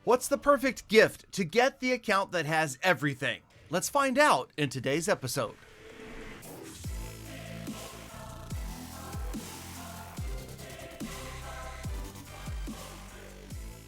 What's the perfect gift to get the account that has everything? Let's find out in today's episode.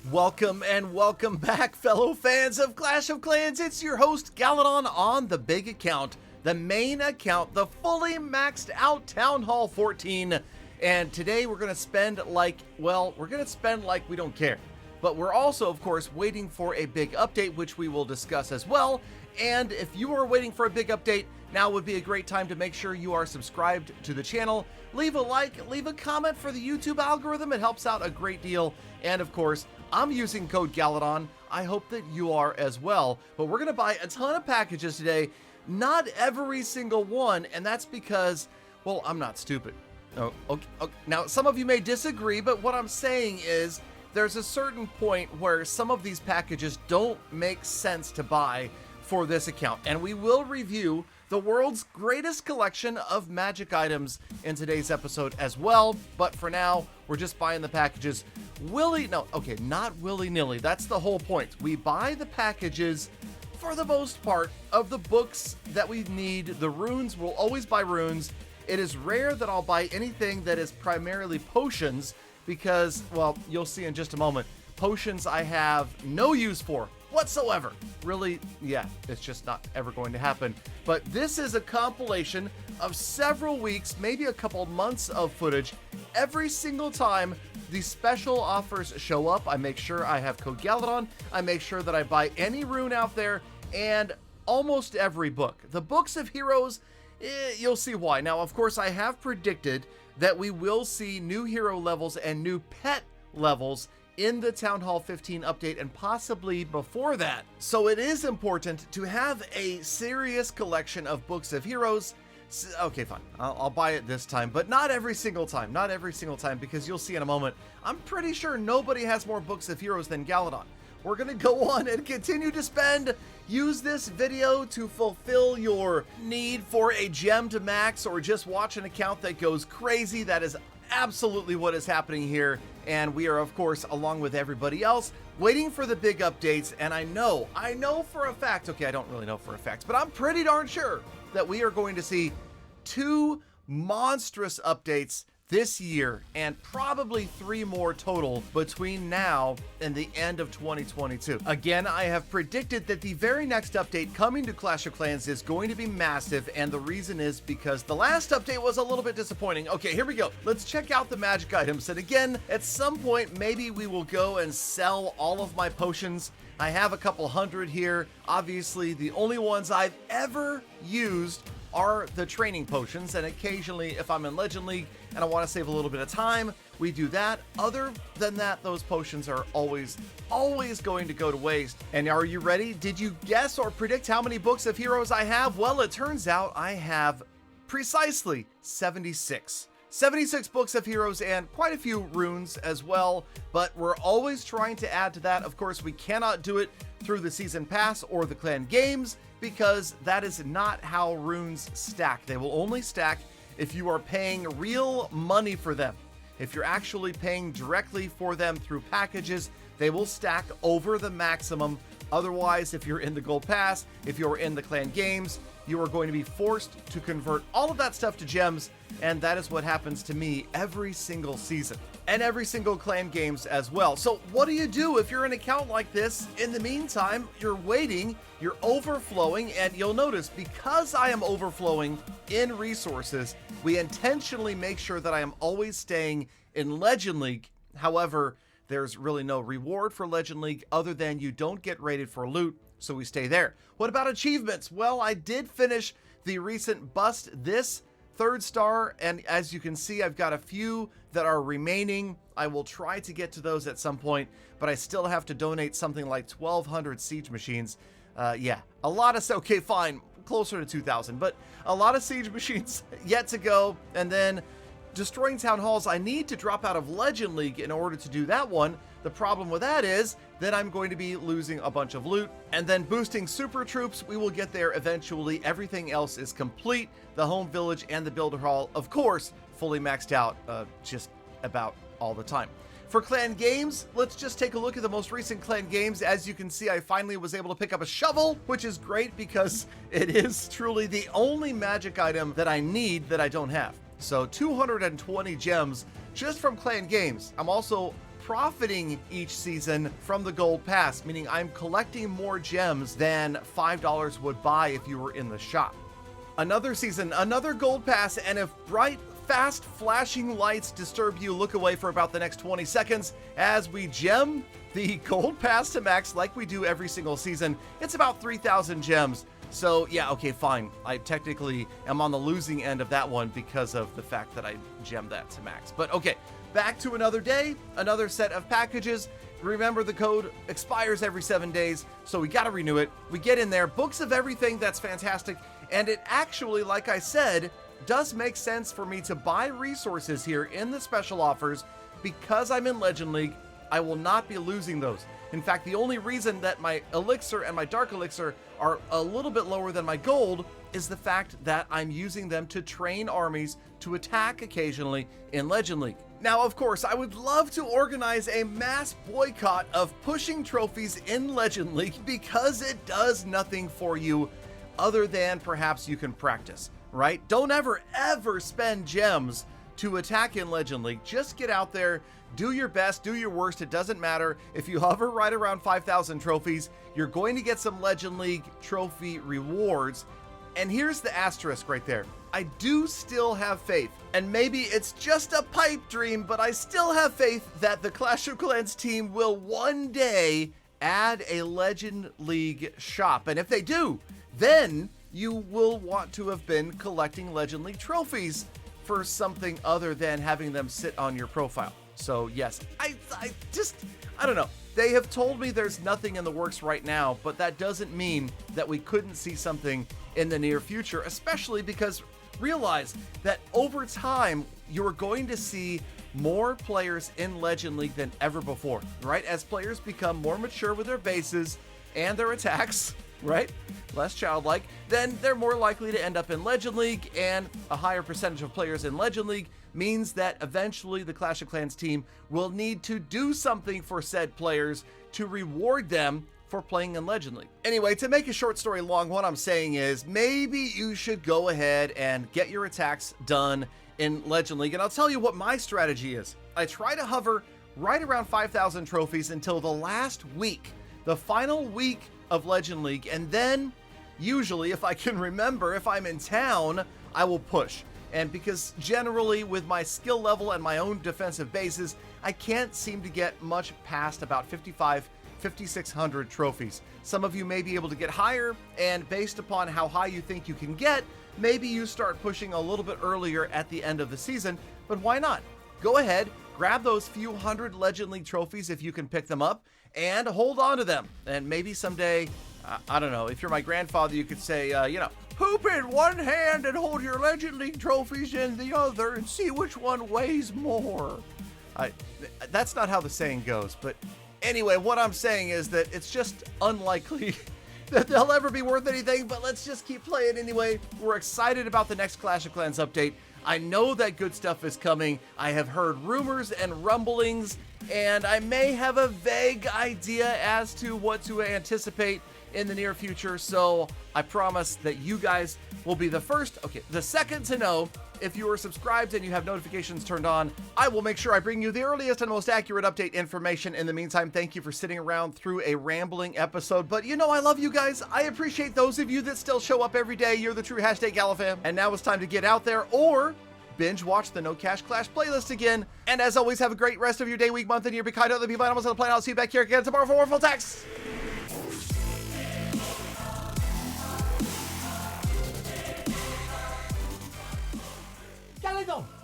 Welcome and welcome back, fellow fans of Clash of Clans. It's your host, Galadon, on the big account, the main account, the fully maxed out Town Hall 14. And today we're going to spend like we don't care. But we're also, of course, waiting for a big update, which we will discuss as well. And if you are waiting for a big update, now would be a great time to make sure you are subscribed to the channel. Leave a like, leave a comment for the YouTube algorithm. It helps out a great deal. And of course, I'm using code Galadon. I hope that you are as well. But we're going to buy a ton of packages today. Not every single one. And that's because, well, I'm not stupid. Oh, okay. Now, some of you may disagree, but what I'm saying is, there's a certain point where some of these packages don't make sense to buy for this account, and we will review the world's greatest collection of magic items in today's episode as well. But for now, we're just buying the packages not willy-nilly. That's the whole point. We buy the packages for the most part of the books that we need. The runes, we'll always buy runes. It is rare that I'll buy anything that is primarily potions, because, well, you'll see in just a moment, potions I have no use for whatsoever. Really, yeah, it's just not ever going to happen. But this is a compilation of several weeks, maybe a couple months of footage. Every single time these special offers show up, I make sure I have code Galadon. I make sure that I buy any rune out there, and almost every book. The books of heroes, you'll see why. Now, of course, I have predicted that we will see new hero levels and new pet levels in the Town Hall 15 update, and possibly before that. So it is important to have a serious collection of books of heroes. Okay, fine. I'll buy it this time, but not every single time. Not every single time, because you'll see in a moment, I'm pretty sure nobody has more books of heroes than Galadon. We're going to go on and continue to spend. Use this video to fulfill your need for a gem to max, or just watch an account that goes crazy. That is absolutely what is happening here. And we are, of course, along with everybody else, waiting for the big updates. And I know for a fact, okay, I don't really know for a fact, but I'm pretty darn sure that we are going to see 2 monstrous updates this year, and probably 3 more total between now and the end of 2022. Again, I have predicted that the very next update coming to Clash of Clans is going to be massive, and the reason is because the last update was a little bit disappointing. Okay, here we go. Let's check out the magic items, and again, at some point, maybe we will go and sell all of my potions. I have a couple hundred here. Obviously, the only ones I've ever used are the training potions, and occasionally if I'm in Legend League and I want to save a little bit of time, we do that. Other than that, those potions are always going to go to waste. And are you ready? Did you guess or predict how many books of heroes I have? Well, it turns out I have precisely 76. 76 books of heroes and quite a few runes as well, but we're always trying to add to that. Of course, we cannot do it through the season pass or the clan games, because that is not how runes stack. They will only stack if you are paying real money for them. If you're actually paying directly for them through packages, they will stack over the maximum. Otherwise, if you're in the gold pass, if you're in the clan games, you are going to be forced to convert all of that stuff to gems, and that is what happens to me every single season, and every single clan games as well. So what do you do if you're an account like this? In the meantime, you're waiting, you're overflowing, and you'll notice, because I am overflowing in resources, we intentionally make sure that I am always staying in Legend League. However, there's really no reward for Legend League other than you don't get rated for loot, so we stay there. What about achievements? Well, I did finish the recent bust this 3rd star, and as you can see, I've got a few that are remaining. I will try to get to those at some point, but I still have to donate something like 1,200 siege machines. Yeah, a lot of, okay, fine, closer to 2,000, but a lot of siege machines yet to go. And then destroying town halls, I need to drop out of Legend League in order to do that one. The problem with that is that I'm going to be losing a bunch of loot. And then boosting super troops, we will get there eventually. Everything else is complete. The home village and the builder hall, of course, fully maxed out just about all the time. For clan games, let's just take a look at the most recent clan games. As you can see, I finally was able to pick up a shovel, which is great because it is truly the only magic item that I need that I don't have. So 220 gems just from clan games. I'm also profiting each season from the gold pass, meaning I'm collecting more gems than $5 would buy if you were in the shop. Another season, another gold pass, and if bright, fast flashing lights disturb you, look away for about the next 20 seconds as we gem the gold pass to max like we do every single season. It's about 3,000 gems. So yeah, okay, fine. I technically am on the losing end of that one because of the fact that I gemmed that to max. But okay, back to another day, another set of packages. Remember, the code expires every 7 days, so we gotta renew it. We get in there, books of everything, that's fantastic. And it actually, like I said, does make sense for me to buy resources here in the special offers. Because I'm in Legend League, I will not be losing those. In fact, the only reason that my elixir and my dark elixir are a little bit lower than my gold is the fact that I'm using them to train armies to attack occasionally in Legend League. Now, of course, I would love to organize a mass boycott of pushing trophies in Legend League because it does nothing for you other than perhaps you can practice, right? Don't ever spend gems to attack in Legend League. Just get out there, do your best, do your worst. It doesn't matter. If you hover right around 5,000 trophies, you're going to get some Legend League trophy rewards. And here's the asterisk right there. I do still have faith, and maybe it's just a pipe dream, but I still have faith that the Clash of Clans team will one day add a Legend League shop. And if they do, then you will want to have been collecting Legend League trophies for something other than having them sit on your profile. So yes, I don't know. They have told me there's nothing in the works right now, but that doesn't mean that we couldn't see something in the near future, especially because realize that over time, you're going to see more players in Legend League than ever before, right? As players become more mature with their bases and their attacks, right? Less childlike, then they're more likely to end up in Legend League, and a higher percentage of players in Legend League means that eventually the Clash of Clans team will need to do something for said players to reward them for playing in Legend League. Anyway, to make a short story long, what I'm saying is maybe you should go ahead and get your attacks done in Legend League, and I'll tell you what my strategy is. I try to hover right around 5,000 trophies until the last week, the final week of Legend League, and then usually, if I can remember, if I'm in town, I will push. And because generally with my skill level and my own defensive bases, I can't seem to get much past about 5,600 trophies. Some of you may be able to get higher, and based upon how high you think you can get, maybe you start pushing a little bit earlier at the end of the season, but why not? Go ahead, grab those few hundred Legend League trophies if you can pick them up, and hold on to them. And maybe someday, I don't know, if you're my grandfather, you could say, hoop in one hand and hold your Legend League trophies in the other and see which one weighs more. That's not how the saying goes, but anyway, what I'm saying is that it's just unlikely that they'll ever be worth anything, but let's just keep playing anyway. We're excited about the next Clash of Clans update. I know that good stuff is coming. I have heard rumors and rumblings, and I may have a vague idea as to what to anticipate in the near future, so I promise that you guys will be the second to know. If you are subscribed and you have notifications turned on, I will make sure I bring you the earliest and most accurate update information. In the meantime, thank you for sitting around through a rambling episode, but you know I love you guys. I appreciate those of you that still show up every day. You're the true #Galafam. And now it's time to get out there or binge watch the No Cash Clash playlist again. And as always, have a great rest of your day, week, month, and year. Be kind to other people, animals on the planet. I'll see you back here again tomorrow for more full text.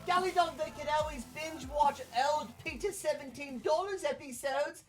Galadon, they could always binge watch old Peter $17 episodes.